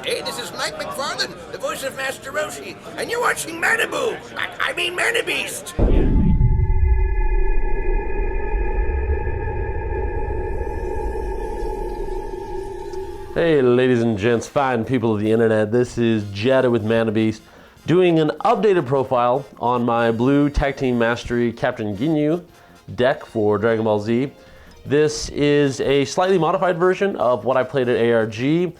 Hey, this is Mike McFarlane, the voice of Master Roshi, and you're watching Manaboo! I mean Mana Beast! Hey ladies and gents, fine people of the internet, this is Jedah with Mana Beast, doing an updated profile on my blue Tag Team Mastery Captain Ginyu deck for Dragon Ball Z. This is a slightly modified version of what I played at ARG,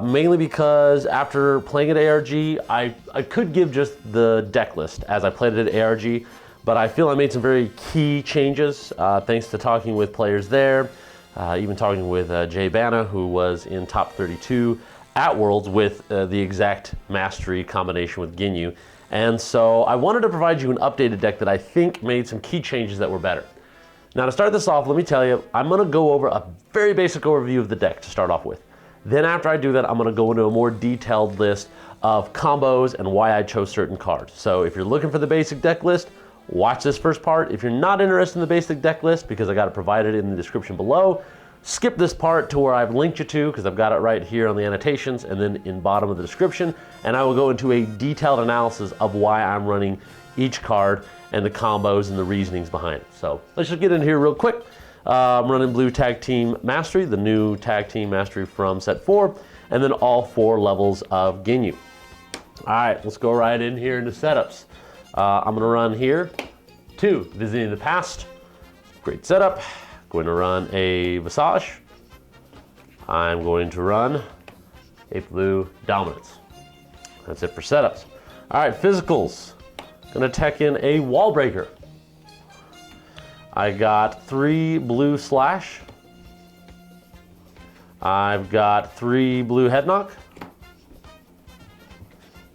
mainly because after playing at ARG, I could give just the deck list as I played it at ARG, but I feel I made some very key changes thanks to talking with players there, even talking with Jeice, who was in top 32 at Worlds with the exact mastery combination with Ginyu. And so I wanted to provide you an updated deck that I think made some key changes that were better. Now to start this off, let me tell you, I'm gonna go over a very basic overview of the deck to start off with. Then after I do that, I'm gonna go into a more detailed list of combos and why I chose certain cards. So if you're looking for the basic deck list, watch this first part. If you're not interested in the basic deck list, because I got it provided in the description below, skip this part to where I've linked you to, because I've got it right here on the annotations and then in bottom of the description, and I will go into a detailed analysis of why I'm running each card and the combos and the reasonings behind it. So let's just get in here real quick. I'm running blue Tag Team Mastery, the new Tag Team Mastery from set 4, and then all 4 levels of Ginyu. All right, let's go right in here into setups. I'm gonna run here 2, Visiting the Past. Great setup. Going to run a Visage. I'm going to run a blue Dominance. That's it for setups. All right, physicals. Gonna tech in a Wall Breaker. I got 3 blue Slash. I've got 3 blue Head Knock.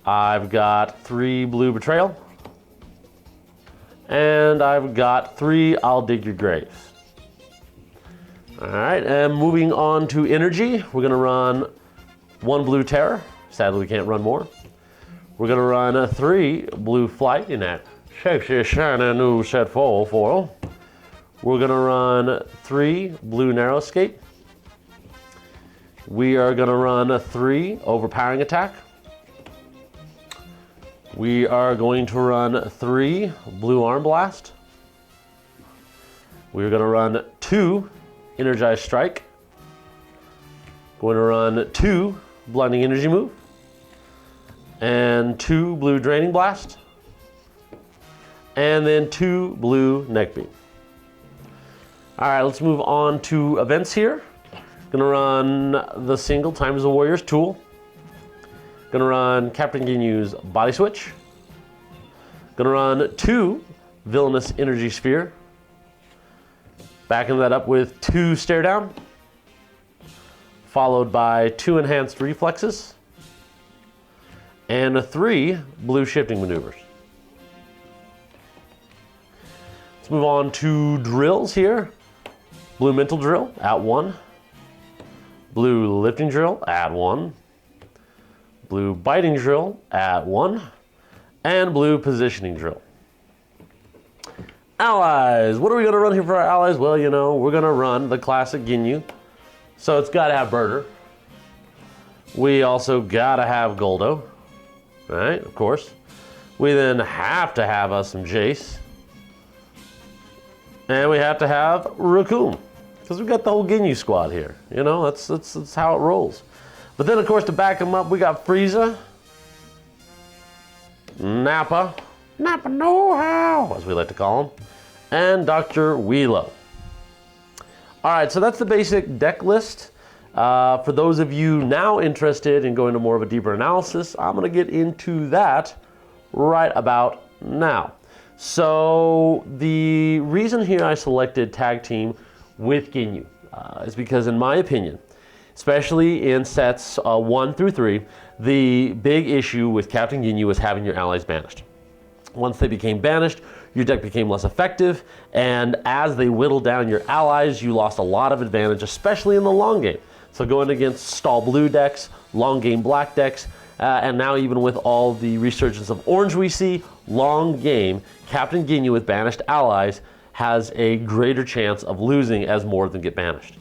I've got 3 blue Betrayal. And I've got 3 I'll Dig Your Graves. All right, and moving on to energy, we're gonna run 1 blue Terror. Sadly, we can't run more. We're gonna run 3 blue Flight in that sexy, shiny new set 4 foil. We're gonna run 3 blue Narrow Escape. We are gonna run 3 Overpowering Attack. We are going to run 3 blue Arm Blast. We're gonna run 2 Energized Strike. Going to run 2 Blinding Energy Move. And 2 blue Draining Blast. And then 2 blue Neck Beam. All right, let's move on to events here. Gonna run the single Times the Warriors tool. Gonna run Captain Ginyu's Body Switch. Gonna run 2 Villainous Energy Sphere. Backing that up with 2 Stare Down. Followed by 2 Enhanced Reflexes. And 3 blue Shifting Maneuvers. Let's move on to drills here. Blue Mental Drill at 1. Blue Lifting Drill at 1. Blue Biting Drill at 1. And blue Positioning Drill. Allies. What are we going to run here for our allies? Well, you know, we're going to run the classic Ginyu. So it's got to have Burter. We also got to have Guldo. Right, of course. We then have to have us some Jeice. And we have to have Reccome. Because we've got the whole Ginyu squad here. You know, that's how it rolls. But then, of course, to back them up, we got Frieza. Nappa. Nappa know-how, as we like to call him. And Dr. Wheelo. All right, so that's the basic deck list. For those of you now interested in going to more of a deeper analysis, I'm gonna get into that right about now. So the reason here I selected Tag Team with Ginyu is because, in my opinion, especially in sets 1 through 3, the big issue with Captain Ginyu was having your allies banished. Once they became banished, your deck became less effective, and as they whittled down your allies, you lost a lot of advantage, especially in the long game. So going against stall blue decks, long game black decks, and now even with all the resurgence of orange we see, long game, Captain Ginyu with banished allies has a greater chance of losing as more of them get banished.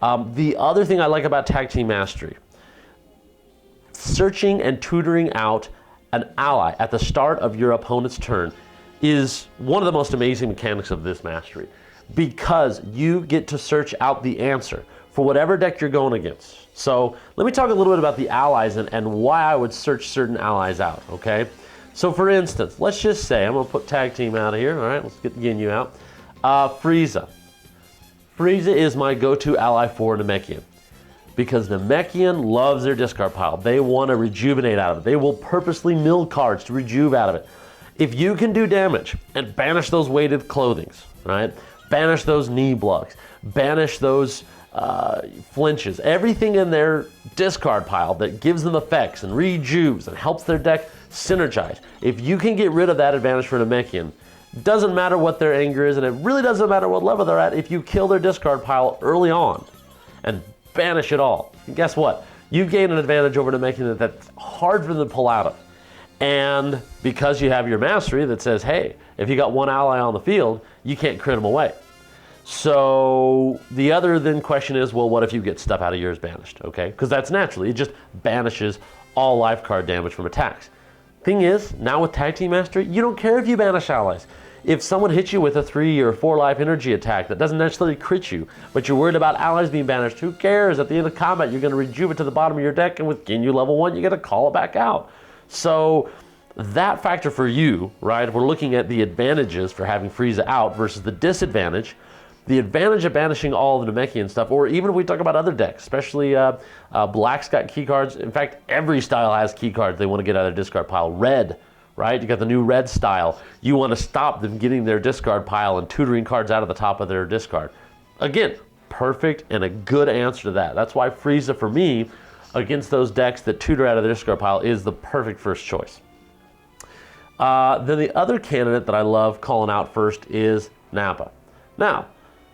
The other thing I like about Tag Team Mastery, searching and tutoring out an ally at the start of your opponent's turn is one of the most amazing mechanics of this mastery, because you get to search out the answer for whatever deck you're going against. So let me talk a little bit about the allies and why I would search certain allies out, okay? So for instance, let's just say, I'm gonna put tag team out of here, all right, let's get the Ginyu out. Frieza. Frieza is my go-to ally for Namekian, because Namekian loves their discard pile. They want to rejuvenate out of it. They will purposely mill cards to rejuve out of it. If you can do damage and banish those weighted clothings, right? Banish those knee blocks, banish those flinches, everything in their discard pile that gives them effects and rejuves and helps their deck synergize. If you can get rid of that advantage for Namekian, doesn't matter what their anger is, and it really doesn't matter what level they're at, if you kill their discard pile early on and banish it all, and guess what? You gain an advantage over Namekian that's hard for them to pull out of. And because you have your mastery that says, hey, if you got one ally on the field, you can't crit them away. So the other then question is, well, what if you get stuff out of yours banished, okay? Because that's naturally, it just banishes all life card damage from attacks. Thing is, now with Tag Team Mastery, you don't care if you banish allies. If someone hits you with a 3 or 4 life energy attack that doesn't necessarily crit you, but you're worried about allies being banished, who cares? At the end of combat, you're going to rejuve it to the bottom of your deck, and with Ginyu level 1, you got to call it back out. So that factor for you, right, if we're looking at the advantages for having Frieza out versus the disadvantage, the advantage of banishing all of the Namekian stuff, or even if we talk about other decks, especially Black's got key cards. In fact, every style has key cards they want to get out of their discard pile. Red, right? You got the new red style. You want to stop them getting their discard pile and tutoring cards out of the top of their discard. Again, perfect and a good answer to that. That's why Frieza, for me, against those decks that tutor out of the discard pile, is the perfect first choice. Then the other candidate that I love calling out first is Nappa. Now,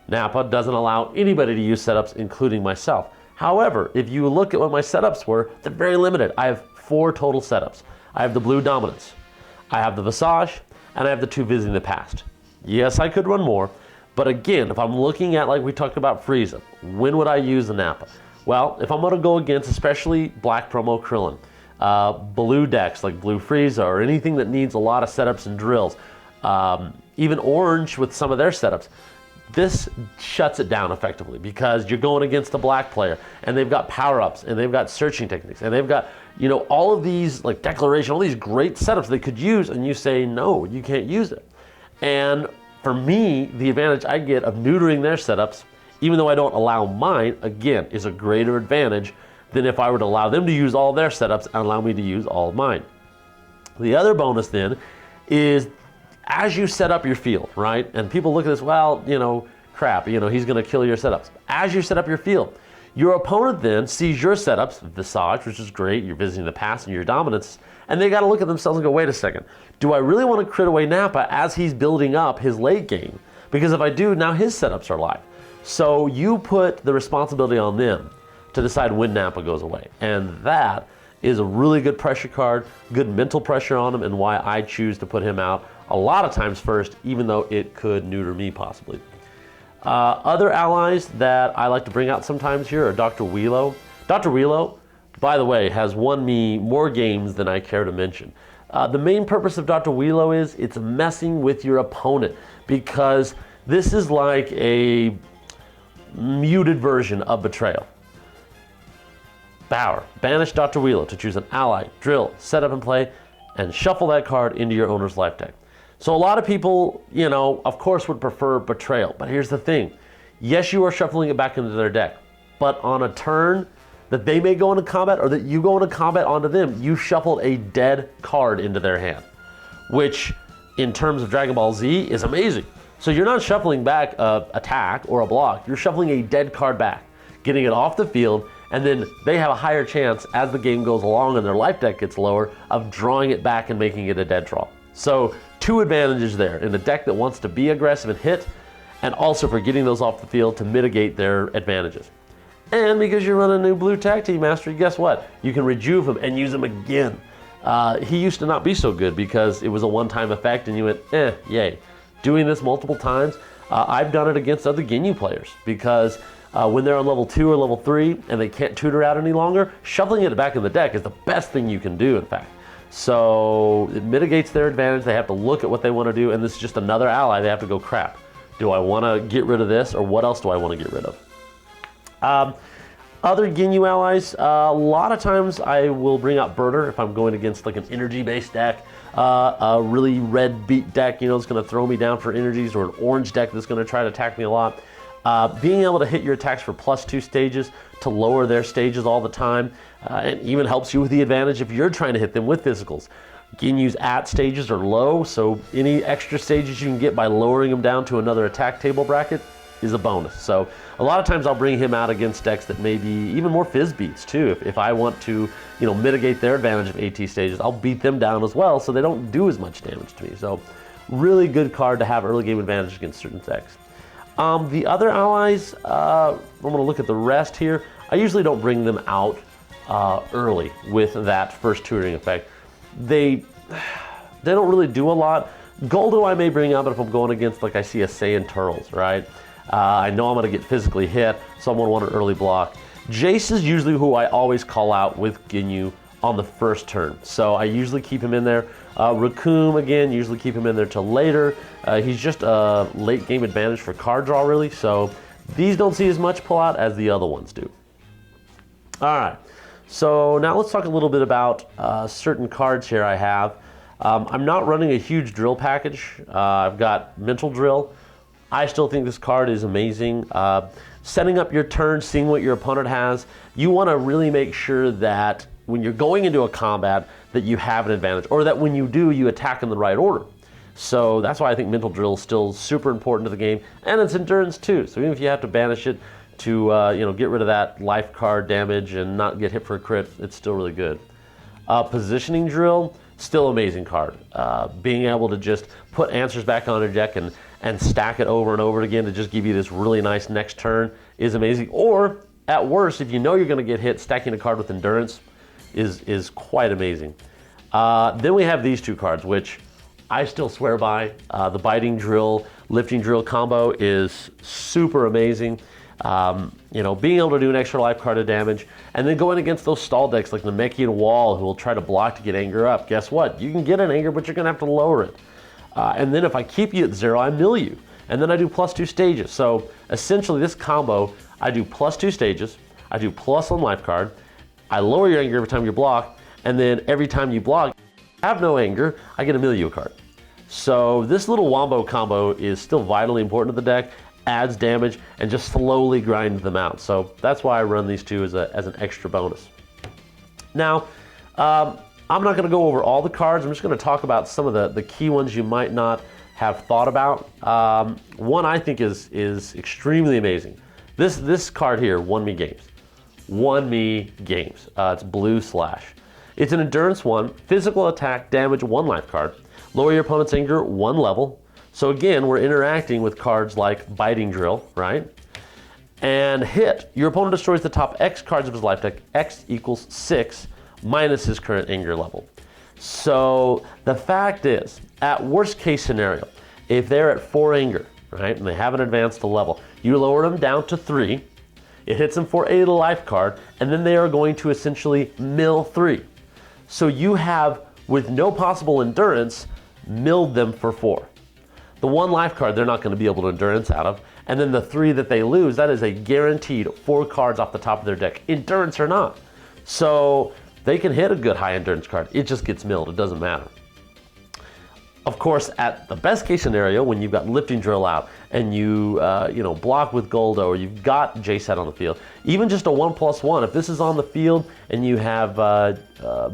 Nappa doesn't allow anybody to use setups, including myself. However, if you look at what my setups were, they're very limited. I have 4 total setups. I have the blue dominance, I have the Visage, and I have the 2 visiting the past. Yes, I could run more, but again, if I'm looking at, like we talked about Frieza, when would I use the Nappa? Well, if I'm going to go against especially Black Promo Krillin, blue decks like Blue Frieza, or anything that needs a lot of setups and drills, even Orange with some of their setups, this shuts it down effectively, because you're going against a black player and they've got power-ups and they've got searching techniques and they've got, you know, all of these like declaration, all these great setups they could use, and you say, no, you can't use it. And for me, the advantage I get of neutering their setups, even though I don't allow mine, again, is a greater advantage than if I were to allow them to use all their setups and allow me to use all of mine. The other bonus then is, as you set up your field, right? And people look at this, well, you know, crap, you know, he's going to kill your setups. As you set up your field, your opponent then sees your setups, Visage, which is great, you're visiting the past and your dominance, and they got to look at themselves and go, wait a second, do I really want to crit away Nappa as he's building up his late game? Because if I do, now his setups are live. So you put the responsibility on them to decide when Nappa goes away. And that is a really good pressure card, good mental pressure on him, and why I choose to put him out a lot of times first, even though it could neuter me possibly. Other allies that I like to bring out sometimes here are Dr. Wheelo. Dr. Wheelo, by the way, has won me more games than I care to mention. The main purpose of Dr. Wheelo is it's messing with your opponent, because this is like a muted version of Betrayal. Power. Banish Dr. Wheelo to choose an ally, drill, set up and play, and shuffle that card into your owner's life deck. So a lot of people, you know, of course would prefer Betrayal, but here's the thing. Yes, you are shuffling it back into their deck, but on a turn that they may go into combat or that you go into combat onto them, you shuffled a dead card into their hand, which in terms of Dragon Ball Z is amazing. So you're not shuffling back an attack or a block, you're shuffling a dead card back, getting it off the field, and then they have a higher chance as the game goes along and their life deck gets lower of drawing it back and making it a dead draw. So 2 advantages there in a deck that wants to be aggressive and hit, and also for getting those off the field to mitigate their advantages. And because you're running a new blue tag team mastery, guess what? You can rejuve him and use him again. He used to not be so good because it was a one-time effect and you went, yay. Doing this multiple times, I've done it against other Ginyu players because When they're on level 2 or level 3 and they can't tutor out any longer, shuffling it back in the deck is the best thing you can do, in fact. So it mitigates their advantage. They have to look at what they want to do, and this is just another ally. They have to go, crap, do I want to get rid of this, or what else do I want to get rid of? Other Ginyu allies, a lot of times I will bring out Burter if I'm going against like an energy-based deck, a really red beat deck, you know, that's going to throw me down for energies, or an orange deck that's going to try to attack me a lot. Being able to hit your attacks for +2 stages to lower their stages all the time, and even helps you with the advantage if you're trying to hit them with physicals. Ginyu's at stages are low, so any extra stages you can get by lowering them down to another attack table bracket is a bonus. So a lot of times I'll bring him out against decks that may be even more fizz beats too. If I want to, you know, mitigate their advantage of AT stages, I'll beat them down as well so they don't do as much damage to me. So really good card to have early game advantage against certain decks. The other allies, I'm going to look at the rest here. I usually don't bring them out early with that first tutoring effect. They don't really do a lot. Guldo I may bring out, but if I'm going against, like I see a Saiyan Turtles, right? I know I'm going to get physically hit, so I'm going to want an early block. Jeice is usually who I always call out with Ginyu on the first turn, so I usually keep him in there. Reccome, again, usually keep him in there till later. He's just a late game advantage for card draw, really, so these don't see as much pull out as the other ones do. All right, so now let's talk a little bit about certain cards here I have. I'm not running a huge drill package. I've got Mental Drill. I still think this card is amazing. Setting up your turn, seeing what your opponent has, you want to really make sure that when you're going into a combat that you have an advantage, or that when you do, you attack in the right order. So that's why I think Mental Drill is still super important to the game, and it's endurance too. So even if you have to banish it to get rid of that life card damage and not get hit for a crit, it's still really good. Positioning Drill, still amazing card. Being able to just put answers back on your deck and stack it over and over again to just give you this really nice next turn is amazing. Or at worst, if you know you're going to get hit, stacking a card with endurance is quite amazing. Then we have these two cards, which I still swear by. The Biting Drill, Lifting Drill combo is super amazing. Being able to do an extra life card of damage, and then going against those stall decks like Namekian Wall, who will try to block to get anger up. Guess what? You can get an anger, but you're going to have to lower it. And then if I keep you at 0, I mill you. And then I do +2 stages. So essentially this combo, I do +2 stages, I do +1 life card, I lower your anger every time you block, and then every time you block, have no anger, I get a mill you a card. So this little wombo combo is still vitally important to the deck, adds damage, and just slowly grinds them out. So that's why I run these two as an extra bonus. Now, I'm not going to go over all the cards. I'm just going to talk about some of the key ones you might not have thought about. One I think is extremely amazing. This card here won me games. Won me games. It's Blue Slash. It's an endurance 1, physical attack, damage 1 life card, lower your opponent's anger 1 level. So again, we're interacting with cards like Biting Drill, right? And hit. Your opponent destroys the top X cards of his life deck. X equals 6 minus his current anger level. So the fact is, at worst case scenario, if they're at 4 anger, right, and they haven't advanced the level, you lower them down to 3. It hits them for a life card, and then they are going to essentially mill 3. So you have, with no possible endurance, milled them for 4. The 1 life card they're not going to be able to endurance out of, and then the 3 that they lose, that is a guaranteed 4 cards off the top of their deck, endurance or not. So they can hit a good high endurance card, it just gets milled, it doesn't matter. Of course, at the best case scenario, when you've got Lifting Drill out and you block with Guldo, or you've got Jeice out on the field, even just a 1+1, if this is on the field and you have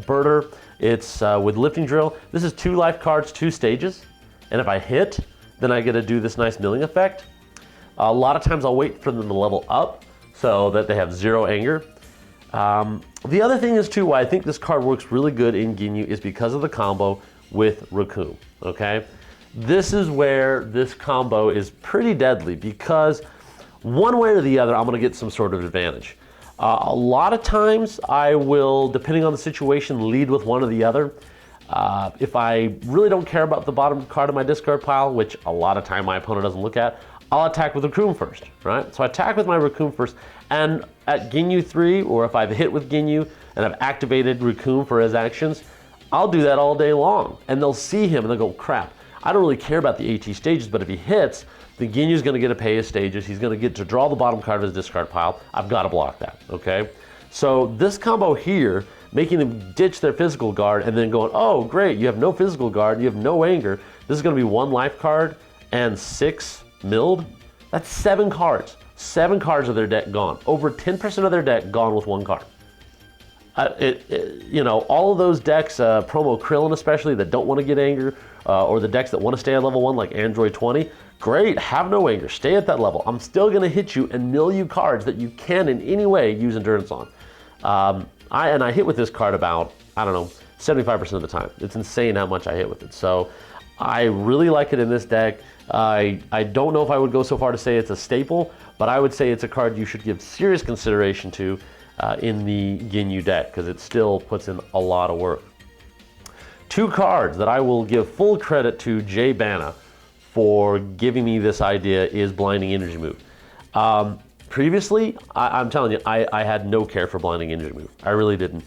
Burter, it's with Lifting Drill, this is 2 life cards, 2 stages, and if I hit, then I get to do this nice milling effect. A lot of times I'll wait for them to level up so that they have 0 anger. The other thing is too, why I think this card works really good in Ginyu is because of the combo with Reccome, okay? This is where this combo is pretty deadly because one way or the other, I'm gonna get some sort of advantage. A lot of times I will, depending on the situation, lead with one or the other. If I really don't care about the bottom card of my discard pile, which a lot of time my opponent doesn't look at, I'll attack with Reccome first, right? So I attack with my Reccome first, and at Ginyu 3, or if I've hit with Ginyu and I've activated Reccome for his actions, I'll do that all day long. And they'll see him and they'll go, crap, I don't really care about the AT stages, but if he hits, the Ginyu's gonna get to pay his stages, he's gonna get to draw the bottom card of his discard pile, I've gotta block that, okay? So this combo here, making them ditch their physical guard and then going, oh great, you have no physical guard, you have no anger, this is gonna be 1 life card and 6 milled, that's 7 cards. 7 cards of their deck gone. Over 10% of their deck gone with 1 card. You know, all of those decks, promo Krillin especially, that don't want to get anger, or the decks that want to stay at level 1 like Android 20, great, have no anger, stay at that level. I'm still going to hit you and mill you cards that you can in any way use endurance on. I hit with this card about, I don't know, 75% of the time. It's insane how much I hit with it. So I really like it in this deck. I don't know if I would go so far to say it's a staple, but I would say it's a card you should give serious consideration to in the Ginyu deck, because it still puts in a lot of work. 2 cards that I will give full credit to Jedah for giving me this idea is Blinding Energy Move. Previously, I'm telling you, I had no care for Blinding Energy Move. I really didn't.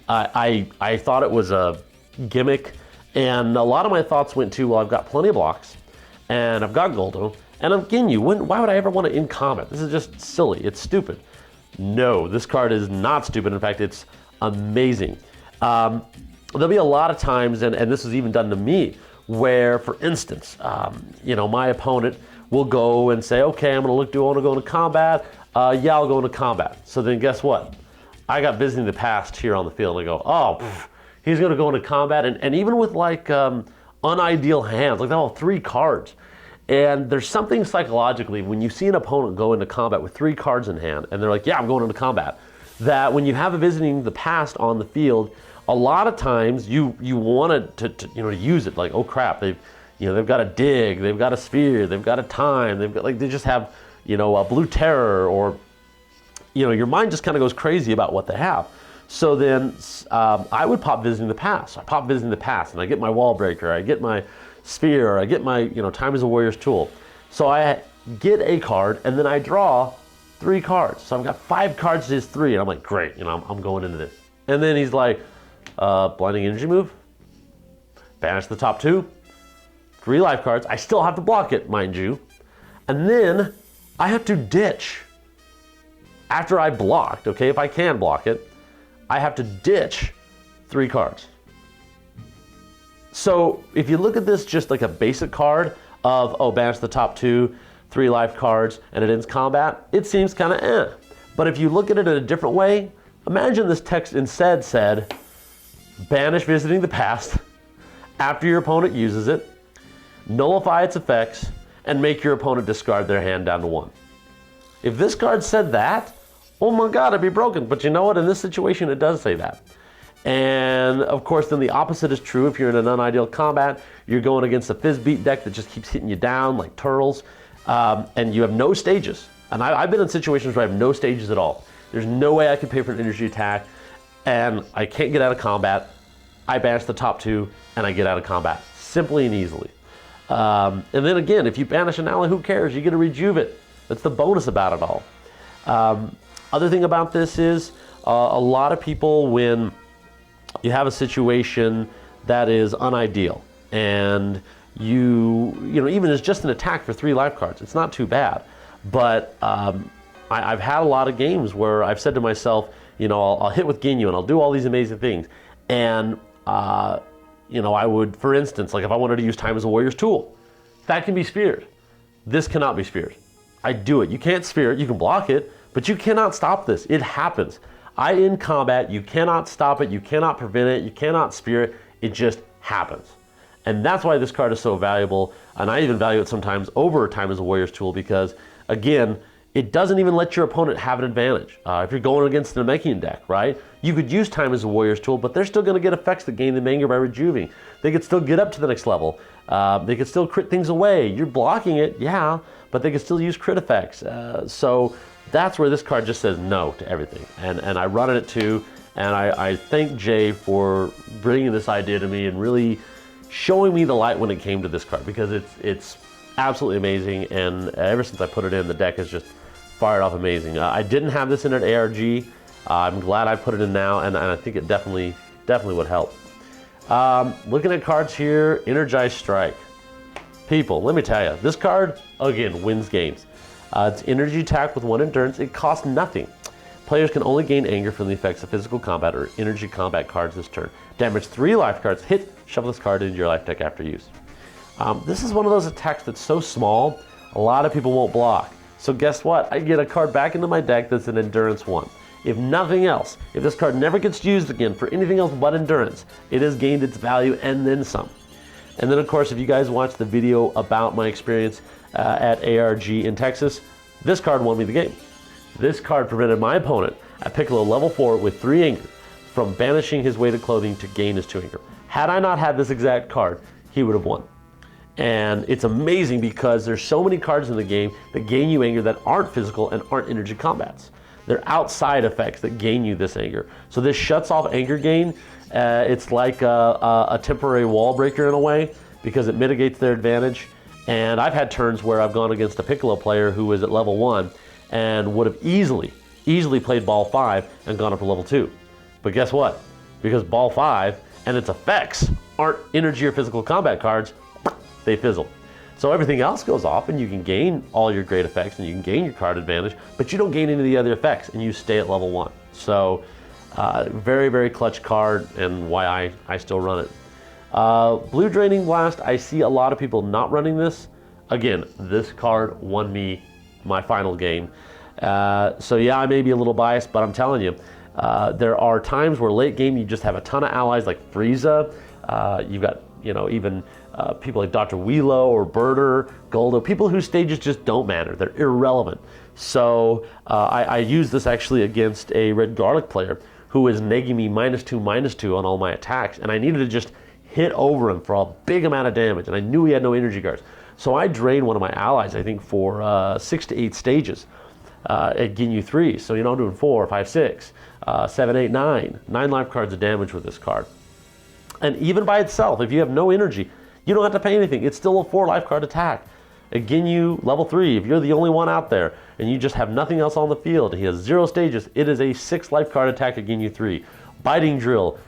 I thought it was a gimmick, and a lot of my thoughts went to, well, I've got plenty of blocks, and I've got Guldo, and I'm Ginyu. Why would I ever want to in combat? This is just silly. It's stupid. No, this card is not stupid. In fact, it's amazing. There'll be a lot of times, and this is even done to me, where, for instance, you know, my opponent will go and say, okay, I'm going to look, do I want to go into combat? Yeah, I'll go into combat. So then guess what? I got Visiting the Past here on the field, and I go, oh, he's going to go into combat, and even with like unideal hands, like they'll have 3 cards. And there's something psychologically when you see an opponent go into combat with 3 cards in hand, and they're like, yeah, I'm going into combat, that when you have a Visiting the Past on the field, a lot of times you want to use it. Like, oh crap, they've got a dig, they've got a sphere, they've got a time, they just have, you know, a blue terror, or, you know, your mind just kind of goes crazy about what they have. So then I would pop Visiting the Past. I pop Visiting the Past, and I get my Wall Breaker, I get my Sphere, I get my, you know, Time is a Warrior's Tool. So I get a card, and then I draw 3 cards. So I've got 5 cards to his 3, and I'm like, great, you know, I'm going into this. And then he's like, Blinding Energy Move, banish the top 2, 3 life cards. I still have to block it, mind you. And then I have to ditch. After I blocked, okay, if I can block it, I have to ditch 3 cards. So if you look at this just like a basic card of, oh, banish the top 2, 3 life cards, and it ends combat, it seems kind of eh. But if you look at it in a different way, imagine this text instead said, banish Visiting the Past after your opponent uses it, nullify its effects, and make your opponent discard their hand down to 1. If this card said that, oh my God, it'd be broken. But you know what? In this situation, it does say that. And of course, then the opposite is true. If you're in an unideal combat, you're going against a Fizz Beat deck that just keeps hitting you down like turtles, and you have no stages. And I've been in situations where I have no stages at all. There's no way I can pay for an energy attack, and I can't get out of combat. I banish the top 2, and I get out of combat, simply and easily. And then again, if you banish an ally, who cares? You get a rejuve it. That's the bonus about it all. Other thing about this is a lot of people, when you have a situation that is unideal, and you know, even as just an attack for 3 life cards, it's not too bad. But I've had a lot of games where I've said to myself, you know, I'll hit with Ginyu and I'll do all these amazing things. And, you know, I would, for instance, like if I wanted to use Time as a Warrior's Tool, that can be speared. This cannot be speared. I do it. You can't spear it, you can block it, but you cannot stop this. It happens. I end combat, you cannot stop it, you cannot prevent it, you cannot spear it, it just happens. And that's why this card is so valuable, and I even value it sometimes over Time as a Warrior's Tool, because, again, it doesn't even let your opponent have an advantage. If you're going against an Namekian deck, right? You could use Time as a Warrior's Tool, but they're still going to get effects that gain them anger by rejuving. They could still get up to the next level. They could still crit things away. You're blocking it, yeah, but they could still use crit effects. So that's where this card just says no to everything. And I run it too, and I thank Jay for bringing this idea to me and really showing me the light when it came to this card, because absolutely amazing, and ever since I put it in, the deck has just fired off amazing. I didn't have this in at ARG. I'm glad I put it in now, and I think it definitely would help. Looking at cards here, Energized Strike. People, let me tell you, this card, again, wins games. It's energy attack with 1 endurance. It costs nothing. Players can only gain anger from the effects of physical combat or energy combat cards this turn. Damage 3 life cards. Hit, shuffle this card into your life deck after use. This is one of those attacks that's so small, a lot of people won't block. So guess what? I get a card back into my deck that's an endurance 1. If nothing else, if this card never gets used again for anything else but endurance, it has gained its value and then some. And then of course, if you guys watched the video about my experience at ARG in Texas, this card won me the game. This card prevented my opponent at Piccolo level 4 with 3 anger from banishing his weighted clothing to gain his 2 anger. Had I not had this exact card, he would have won. And it's amazing because there's so many cards in the game that gain you anger that aren't physical and aren't energy combats. They're outside effects that gain you this anger. So this shuts off anger gain. It's like a temporary wall breaker in a way because it mitigates their advantage. And I've had turns where I've gone against a Piccolo player who was at level 1 and would have easily played ball 5 and gone up to level 2. But guess what? Because ball 5 and its effects aren't energy or physical combat cards, they fizzle. So everything else goes off and you can gain all your great effects and you can gain your card advantage, but you don't gain any of the other effects and you stay at level 1. So very, very clutch card and why I still run it. Blue Draining Blast, I see a lot of people not running this. Again, this card won me my final game. So yeah, I may be a little biased, but I'm telling you, there are times where late game you just have a ton of allies like Frieza. You've got, even people like Dr. Wheelo or Burter, Guldo, people whose stages just don't matter. They're irrelevant. So I use this actually against a Red Garlic player who was negging me -2/-2 on all my attacks, and I needed to just hit over him for a big amount of damage, and I knew he had no energy cards. So I drained one of my allies, I think, for 6 to 8 stages at Ginyu 3. So, I'm doing 4, 5, 6, 7, 8, 9. 9 life cards of damage with this card. And even by itself, if you have no energy, you don't have to pay anything. It's still a 4 life card attack. At Ginyu level 3, if you're the only one out there and you just have nothing else on the field, and he has 0 stages, it is a 6 life card attack at Ginyu 3. Biting Drill,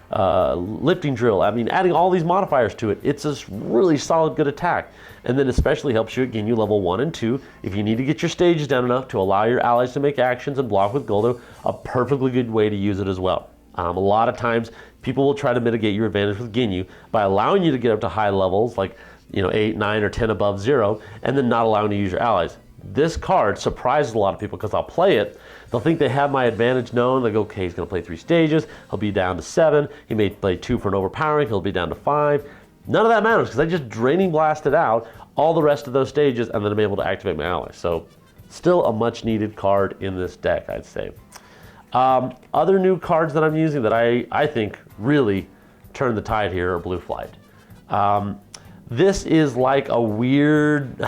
Lifting Drill, adding all these modifiers to it, it's a really solid, good attack. And then especially helps you at Ginyu level 1 and 2 if you need to get your stages down enough to allow your allies to make actions and block with Guldo, a perfectly good way to use it as well. A lot of times people will try to mitigate your advantage with Ginyu by allowing you to get up to high levels like 8, 9, or 10 above 0 and then not allowing you to use your allies. This card surprises a lot of people because I'll play it. They'll think they have my advantage known. They go, okay, he's going to play 3 stages. He'll be down to 7. He may play 2 for an overpowering. He'll be down to 5. None of that matters because I just draining blasted out all the rest of those stages and then I'm able to activate my allies. So still a much needed card in this deck, I'd say. Other new cards that I'm using that I think really turn the tide here are Blue Flight. This is like a weird,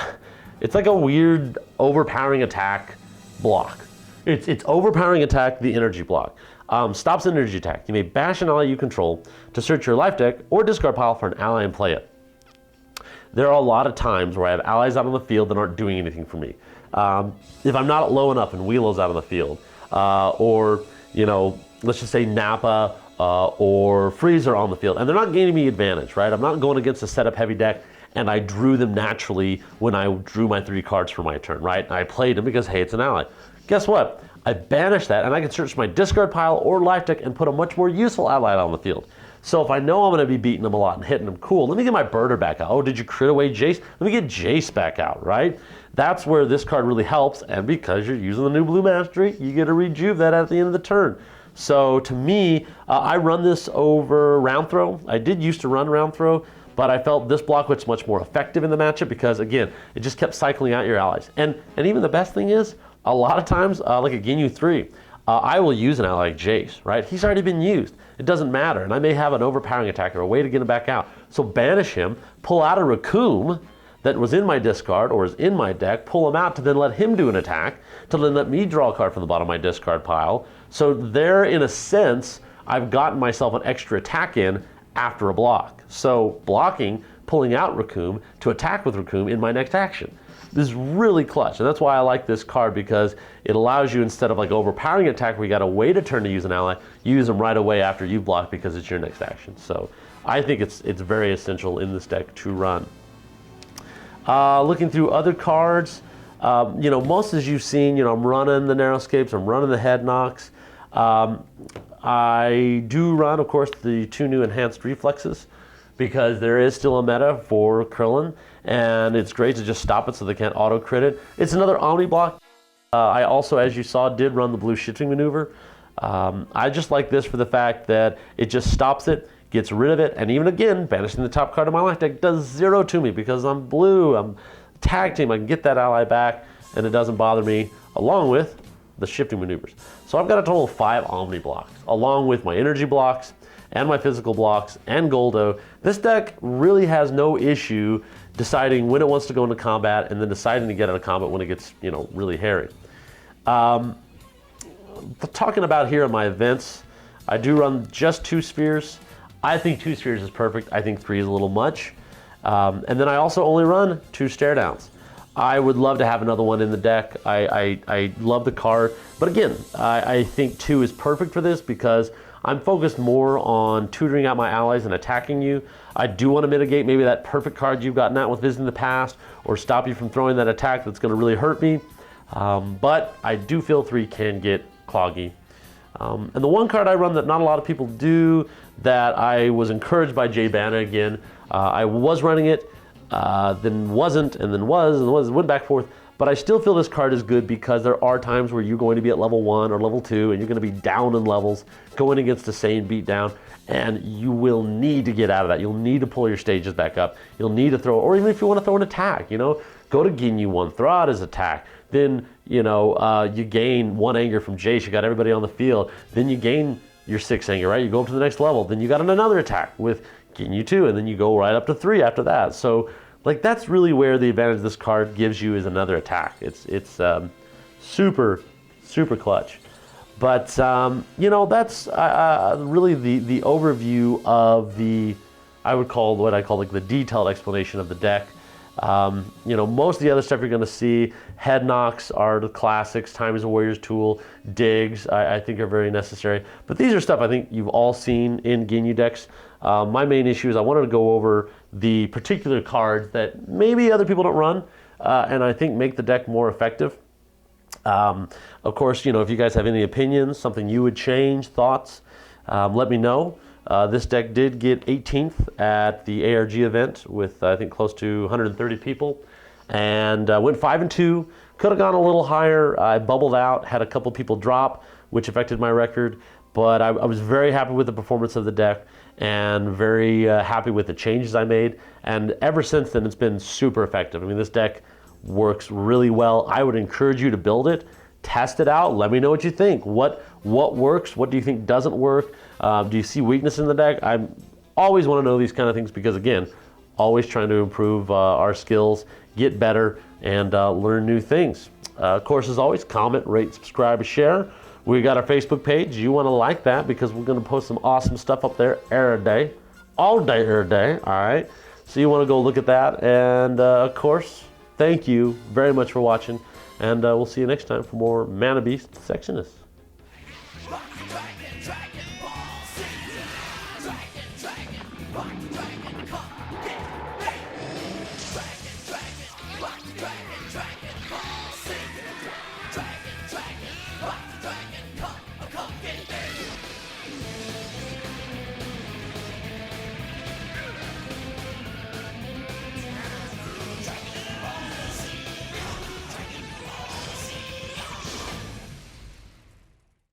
it's like a weird Overpowering Attack block. It's Overpowering Attack, the energy block. Stops an energy attack. You may bash an ally you control to search your life deck or discard pile for an ally and play it. There are a lot of times where I have allies out on the field that aren't doing anything for me. If I'm not low enough and Wheelo's out on the field, or let's just say Nappa or Frieza are on the field, and they're not gaining me advantage, right? I'm not going against a setup heavy deck, and I drew them naturally when I drew my 3 cards for my turn, right? And I played them because, hey, it's an ally. Guess what? I banished that, and I can search my discard pile or life deck and put a much more useful ally on the field. So if I know I'm going to be beating them a lot and hitting them, cool, let me get my Burter back out. Oh, did you crit away Jeice? Let me get Jeice back out, right? That's where this card really helps, and because you're using the new Blue Mastery, you get to rejuve that at the end of the turn. So to me, I run this over Round Throw. I did used to run Round Throw, but I felt this block was much more effective in the matchup because, again, it just kept cycling out your allies. And even the best thing is, a lot of times, like at Ginyu 3, I will use an ally like Jeice, right? He's already been used. It doesn't matter, and I may have an Overpowering Attack or a way to get him back out. So banish him, pull out a Reccome that was in my discard or is in my deck, pull him out to then let him do an attack, to then let me draw a card from the bottom of my discard pile. So there, in a sense, I've gotten myself an extra attack in after a block. So blocking pulling out Reccome to attack with Reccome in my next action. This is really clutch, and that's why I like this card, because it allows you, instead of like Overpowering Attack where you got to wait a turn to use an ally, use them right away after you block because it's your next action. So I think it's very essential in this deck to run. Looking through other cards, you know, most as you've seen, you know, I'm running the Narrowscapes, I'm running the Head Knocks. I do run, of course, the 2 new enhanced Reflexes, because there is still a meta for Krillin, and it's great to just stop it so they can't auto-crit it. It's another Omni block. I also, as you saw, did run the blue shifting maneuver. I just like this for the fact that it just stops it, gets rid of it, and even again, banishing the top card of my life deck does 0 to me because I'm blue, I'm tag team, I can get that ally back, and it doesn't bother me, along with the shifting maneuvers. So I've got a total of 5 Omni blocks, along with my energy blocks, and my physical blocks, and Guldo. This deck really has no issue deciding when it wants to go into combat, and then deciding to get out of combat when it gets, you know, really hairy. Talking about here in my events, I do run just 2 spheres. I think 2 spheres is perfect. I think 3 is a little much. And then I also only run 2 stare downs. I would love to have another one in the deck. I love the card, but again, I think 2 is perfect for this because I'm focused more on tutoring out my allies and attacking you. I do want to mitigate maybe that perfect card you've gotten out with Viz in the past, or stop you from throwing that attack that's going to really hurt me. But I do feel 3 can get cloggy. And the one card I run that not a lot of people do, that I was encouraged by Jay Banna again, I was running it, then wasn't, and then was, and was, went back and forth. But I still feel this card is good because there are times where you're going to be at level 1 or level 2 and you're going to be down in levels, going against a Saiyan beatdown, and you will need to get out of that. You'll need to pull your stages back up. You'll need to throw, or even if you want to throw an attack, you know, go to Ginyu 1, throw out his attack. Then, you know, you gain 1 anger from Jeice, you got everybody on the field. Then you gain your 6 anger, right? You go up to the next level. Then you got another attack with Ginyu 2, and then you go right up to 3 after that. So, like, that's really where the advantage this card gives you, is another attack. It's super, super clutch. But, you know, that's really the overview of the, I would call, what I call like the detailed explanation of the deck. You know, most of the other stuff you're going to see, head knocks are the classics, Time is a Warrior's Tool, digs, I think are very necessary. But these are stuff I think you've all seen in Ginyu decks. My main issue is I wanted to go over the particular cards that maybe other people don't run, and I think make the deck more effective. Of course, you know, if you guys have any opinions, something you would change, thoughts, let me know. This deck did get 18th at the ARG event with, I think, close to 130 people, and went 5-2. Could have gone a little higher. I bubbled out, had a couple people drop, which affected my record, but I was very happy with the performance of the deck, and very happy with the changes I made. And ever since then, it's been super effective. I mean, this deck works really well. I would encourage you to build it, test it out, let me know what you think. What works? What do you think doesn't work? Do you see weakness in the deck? I always want to know these kind of things because, again, always trying to improve our skills, get better, and learn new things. Of course, as always, comment, rate, subscribe, share. We got our Facebook page. You want to like that because we're going to post some awesome stuff up there every day, all day, every day. All right. So you want to go look at that. And of course, thank you very much for watching. And we'll see you next time for more Mana Beast Sectionist.